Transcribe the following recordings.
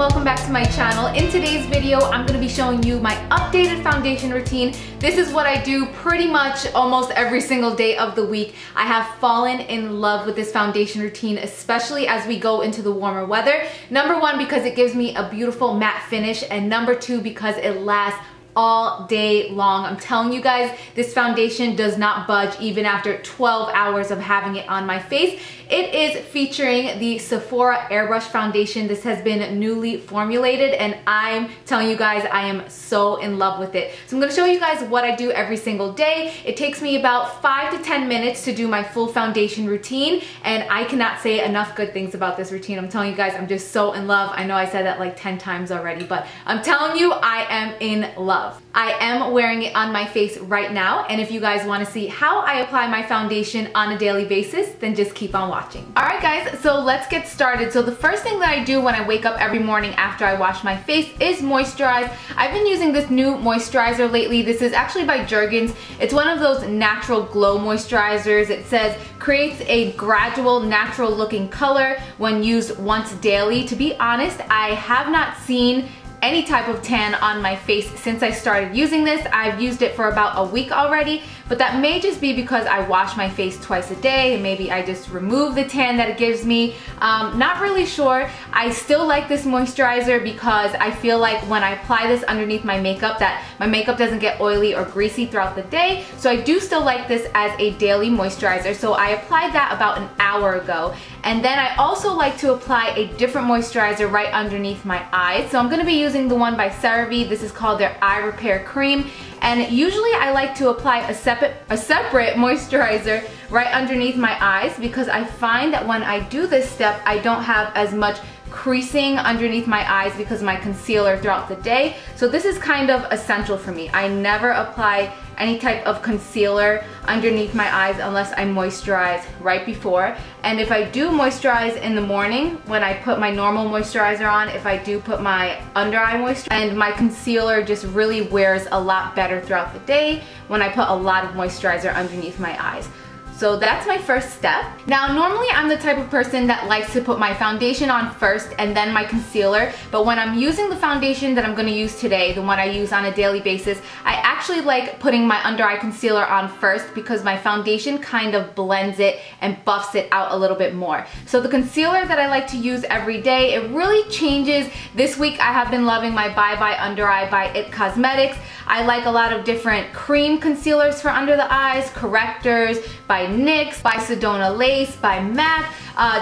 welcome back to my channel. In today's video, I'm going to be showing you my updated foundation routine. This is what I do pretty much almost every single day of the week. I have fallen in love with this foundation routine, especially as we go into the warmer weather. Number one, because it gives me a beautiful matte finish, and number two, because it lasts all day long. I'm telling you guys, this foundation does not budge even after 12 hours of having it on my face. It is featuring the Sephora Airbrush foundation. This has been newly formulated and I'm telling you guys, I am so in love with it. So I'm going to show you guys what I do every single day. It takes me about 5 to 10 minutes to do my full foundation routine, and I cannot say enough good things about this routine. I'm telling you guys, I'm just so in love. I know I said that like 10 times already, but I'm telling you, I am in love. I am wearing it on my face right now, and if you guys want to see how I apply my foundation on a daily basis, then just keep on watching. Alright guys, so let's get started. So the first thing that I do when I wake up every morning after I wash my face is moisturize. I've been using this new moisturizer lately. This is actually by Jergens. It's one of those natural glow moisturizers. It says creates a gradual, natural looking color when used once daily. To be honest, I have not seen any type of tan on my face since I started using this. I've used it for about a week already, but that may just be because I wash my face twice a day and maybe I just remove the tan that it gives me. Not really sure. I still like this moisturizer because I feel like when I apply this underneath my makeup, that my makeup doesn't get oily or greasy throughout the day. So I do still like this as a daily moisturizer. So I applied that about an hour ago. And then I also like to apply a different moisturizer right underneath my eyes. So I'm going to be using the one by Cerave. This is called their Eye Repair Cream. And usually I like to apply a separate moisturizer right underneath my eyes because I find that when I do this step, I don't have as much creasing underneath my eyes because of my concealer throughout the day. So this is kind of essential for me. I never apply any type of concealer underneath my eyes unless I moisturize right before. And if I do moisturize in the morning, when I put my normal moisturizer on, if I do put my under eye moisturizer, and my concealer just really wears a lot better throughout the day when I put a lot of moisturizer underneath my eyes. So that's my first step. Now, normally I'm the type of person that likes to put my foundation on first and then my concealer, but when I'm using the foundation that I'm going to use today, the one I use on a daily basis, I actually like putting my under eye concealer on first because my foundation kind of blends it and buffs it out a little bit more. So the concealer that I like to use every day, it really changes. This week I have been loving my Bye Bye Under Eye by IT Cosmetics. I like a lot of different cream concealers for under the eyes, correctors by NYX, by Sedona Lace, by MAC,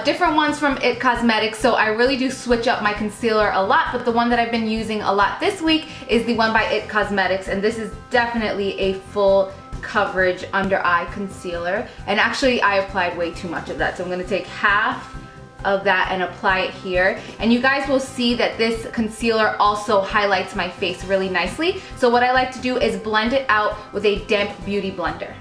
different ones from IT Cosmetics. So I really do switch up my concealer a lot, but the one that I've been using a lot this week is the one by IT Cosmetics, and this is definitely a full coverage under eye concealer. And actually I applied way too much of that, so I'm going to take half of that and apply it here, and you guys will see that this concealer also highlights my face really nicely. So what I like to do is blend it out with a damp beauty blender.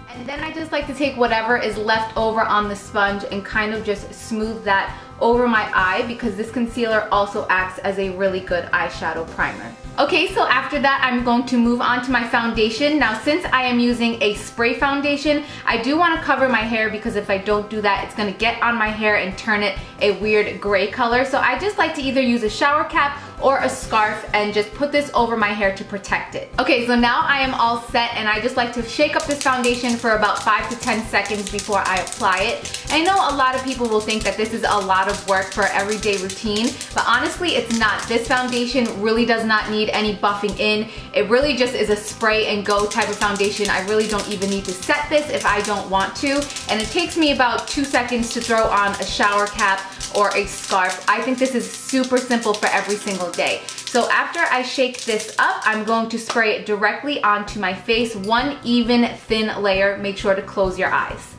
And then I just like to take whatever is left over on the sponge and kind of just smooth that over my eye because this concealer also acts as a really good eyeshadow primer. Okay, so after that I'm going to move on to my foundation. Now since I am using a spray foundation, I do want to cover my hair because if I don't do that, it's going to get on my hair and turn it a weird gray color. So I just like to either use a shower cap or a scarf and just put this over my hair to protect it. Okay, so now I am all set, and I just like to shake up this foundation for about 5 to 10 seconds before I apply it. I know a lot of people will think that this is a lot of work for everyday routine, but honestly it's not. This foundation really does not need any buffing in. It really just is a spray and go type of foundation. I really don't even need to set this if I don't want to, and it takes me about 2 seconds to throw on a shower cap or a scarf. I think this is super simple for every single day. So after I shake this up, I'm going to spray it directly onto my face, one even thin layer. Make sure to close your eyes.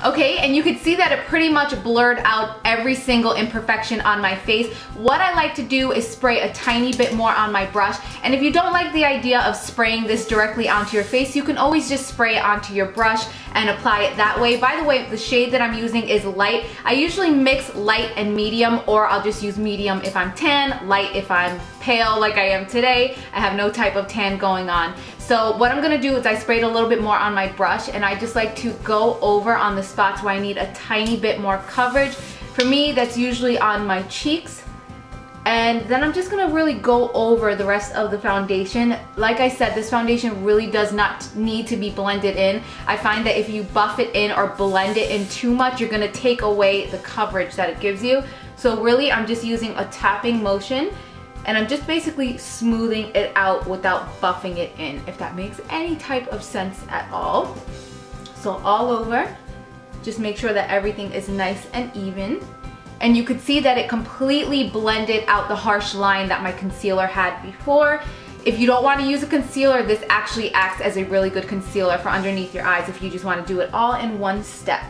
Okay, and you can see that it pretty much blurred out every single imperfection on my face. What I like to do is spray a tiny bit more on my brush, and if you don't like the idea of spraying this directly onto your face, you can always just spray it onto your brush and apply it that way. By the way, the shade that I'm using is light. I usually mix light and medium, or I'll just use medium if I'm tan, light if I'm pale like I am today. I have no type of tan going on. So what I'm gonna do is I sprayed a little bit more on my brush, and I just like to go over on the spots where I need a tiny bit more coverage. For me, that's usually on my cheeks. And then I'm just gonna really go over the rest of the foundation. Like I said, this foundation really does not need to be blended in. I find that if you buff it in or blend it in too much, you're gonna take away the coverage that it gives you. So really, I'm just using a tapping motion, and I'm just basically smoothing it out without buffing it in, if that makes any type of sense at all. So all over, just make sure that everything is nice and even. And you could see that it completely blended out the harsh line that my concealer had before. If you don't want to use a concealer, this actually acts as a really good concealer for underneath your eyes if you just want to do it all in one step.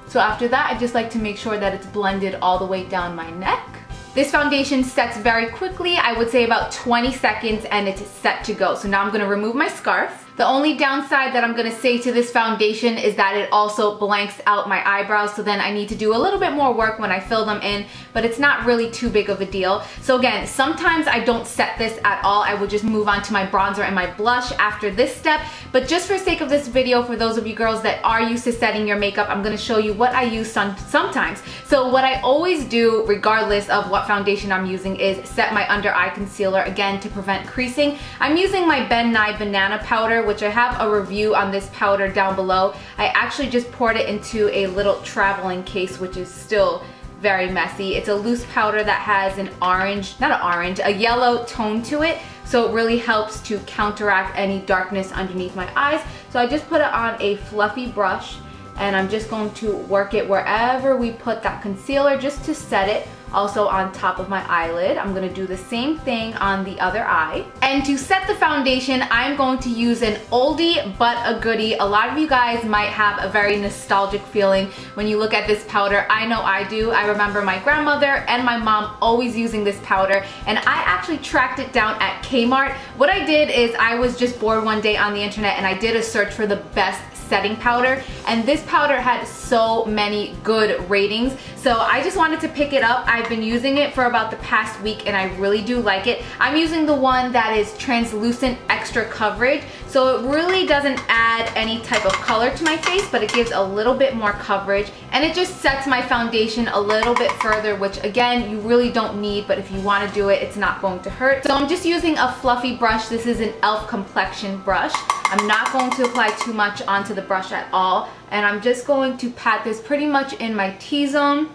So after that, I just like to make sure that it's blended all the way down my neck. This foundation sets very quickly, I would say about 20 seconds, and it's set to go. So now I'm gonna remove my scarf. The only downside that I'm gonna say to this foundation is that it also blanks out my eyebrows, so then I need to do a little bit more work when I fill them in, but it's not really too big of a deal. So again, sometimes I don't set this at all. I would just move on to my bronzer and my blush after this step, but just for sake of this video, for those of you girls that are used to setting your makeup, I'm gonna show you what I use sometimes. So what I always do, regardless of what foundation I'm using, is set my under eye concealer, again, to prevent creasing. I'm using my Nye Banana Powder, which I have a review on this powder down below. I actually just poured it into a little traveling case, which is still very messy. It's a loose powder that has an orange, not an orange, a yellow tone to it. So it really helps to counteract any darkness underneath my eyes. So I just put it on a fluffy brush, and I'm just going to work it wherever we put that concealer just to set it. Also on top of my eyelid. I'm gonna do the same thing on the other eye. And to set the foundation, I'm going to use an oldie but a goodie. A lot of you guys might have a very nostalgic feeling when you look at this powder. I know I do. I remember my grandmother and my mom always using this powder, and I actually tracked it down at Kmart. What I did is I was just bored one day on the internet, and I did a search for the best setting powder, and this powder had so many good ratings, so I just wanted to pick it up. I've been using it for about the past week, and I really do like it. I'm using the one that is translucent extra coverage, so it really doesn't add any type of color to my face, but it gives a little bit more coverage, and it just sets my foundation a little bit further, which again, you really don't need, but if you want to do it, it's not going to hurt. So I'm just using a fluffy brush. This is an e.l.f. complexion brush. I'm not going to apply too much onto the brush at all, and I'm just going to pat this pretty much in my T-zone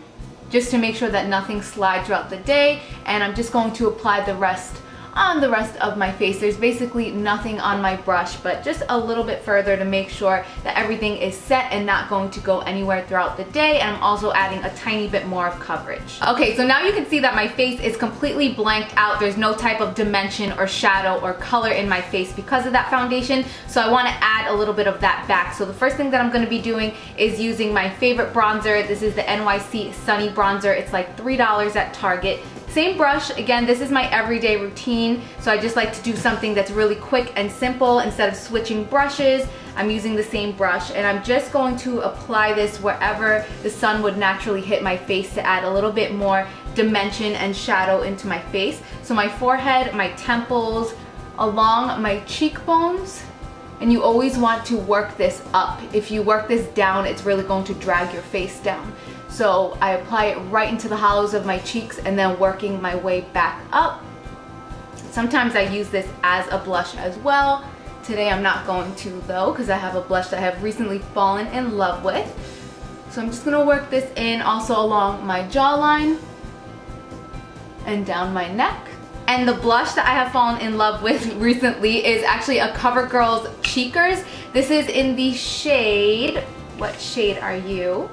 just to make sure that nothing slides throughout the day, and I'm just going to apply the rest on the rest of my face. There's basically nothing on my brush, but just a little bit further to make sure that everything is set and not going to go anywhere throughout the day, and I'm also adding a tiny bit more of coverage. Okay, so now you can see that my face is completely blanked out. There's no type of dimension or shadow or color in my face because of that foundation, so I want to add a little bit of that back. So the first thing that I'm going to be doing is using my favorite bronzer. This is the NYC Sunny Bronzer. It's like $3 at Target. Same brush, again, this is my everyday routine, so I just like to do something that's really quick and simple. Instead of switching brushes, I'm using the same brush, and I'm just going to apply this wherever the sun would naturally hit my face to add a little bit more dimension and shadow into my face. So my forehead, my temples, along my cheekbones, and you always want to work this up. If you work this down, it's really going to drag your face down. So I apply it right into the hollows of my cheeks and then working my way back up. Sometimes I use this as a blush as well. Today I'm not going to though, because I have a blush that I have recently fallen in love with. So I'm just gonna work this in also along my jawline and down my neck. And the blush that I have fallen in love with recently is actually a Covergirl's Cheekers. This is in the shade, what shade are you?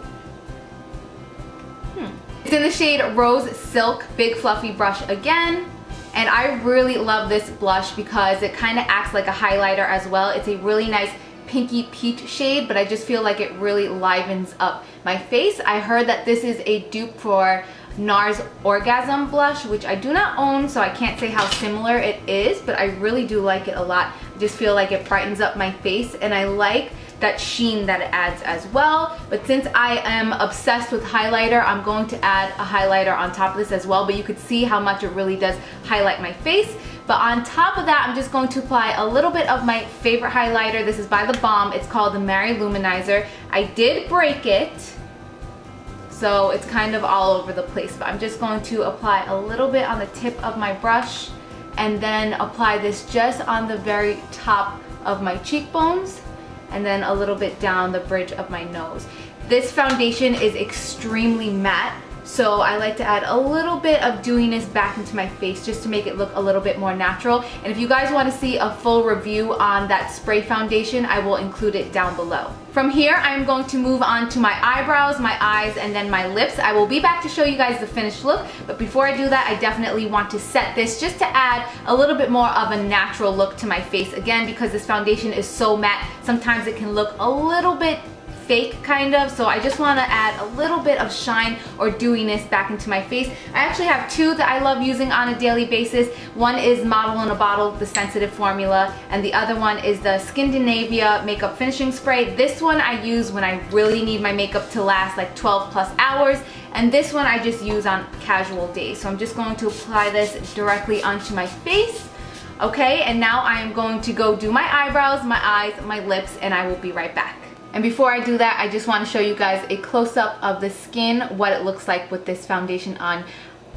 It's in the shade Rose Silk, big fluffy brush again. And I really love this blush because it kind of acts like a highlighter as well. It's a really nice pinky peach shade, but I just feel like it really livens up my face. I heard that this is a dupe for NARS Orgasm blush, which I do not own, so I can't say how similar it is, but I really do like it a lot. I just feel like it brightens up my face, and I like that sheen that it adds as well. But since I am obsessed with highlighter, I'm going to add a highlighter on top of this as well, but you could see how much it really does highlight my face. But on top of that, I'm just going to apply a little bit of my favorite highlighter. This is by the Balm. It's called the Luminizer. I did break it, so it's kind of all over the place, but I'm just going to apply a little bit on the tip of my brush and then apply this just on the very top of my cheekbones and then a little bit down the bridge of my nose. This foundation is extremely matte, so I like to add a little bit of dewiness back into my face just to make it look a little bit more natural. And if you guys want to see a full review on that spray foundation, I will include it down below. From here, I'm going to move on to my eyebrows, my eyes, and then my lips. I will be back to show you guys the finished look, but before I do that, I definitely want to set this just to add a little bit more of a natural look to my face. Again, because this foundation is so matte, sometimes it can look a little bit fake kind of, so I just want to add a little bit of shine or dewiness back into my face. I actually have two that I love using on a daily basis. One is Model in a Bottle, the Sensitive Formula, and the other one is the Skindinavia Makeup Finishing Spray. This one I use when I really need my makeup to last like 12 plus hours, and this one I just use on casual days. So I'm just going to apply this directly onto my face. Okay, and now I am going to go do my eyebrows, my eyes, my lips, and I will be right back. And before I do that, I just want to show you guys a close-up of the skin, what it looks like with this foundation on.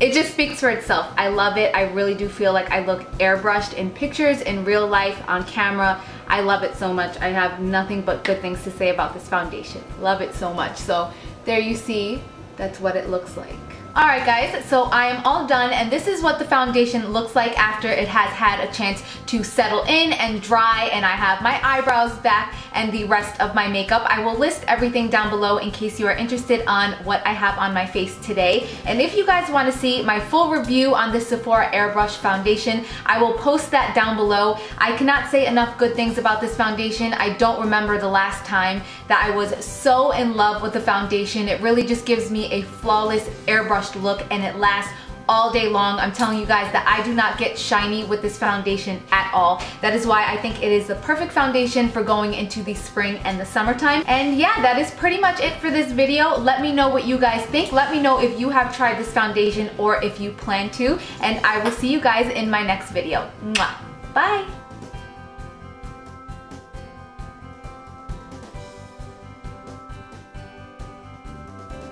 It just speaks for itself. I love it. I really do feel like I look airbrushed in pictures, in real life, on camera. I love it so much. I have nothing but good things to say about this foundation. Love it so much. So there you see, that's what it looks like. Alright guys, so I am all done, and this is what the foundation looks like after it has had a chance to settle in and dry, and I have my eyebrows back and the rest of my makeup. I will list everything down below in case you are interested on what I have on my face today. And if you guys want to see my full review on this Sephora Airbrush foundation, I will post that down below. I cannot say enough good things about this foundation. I don't remember the last time that I was so in love with the foundation. It really just gives me a flawless airbrush look, and it lasts all day long. I'm telling you guys that I do not get shiny with this foundation at all. That is why I think it is the perfect foundation for going into the spring and the summertime. And yeah, that is pretty much it for this video. Let me know what you guys think. Let me know if you have tried this foundation or if you plan to, and I will see you guys in my next video. Mwah. Bye!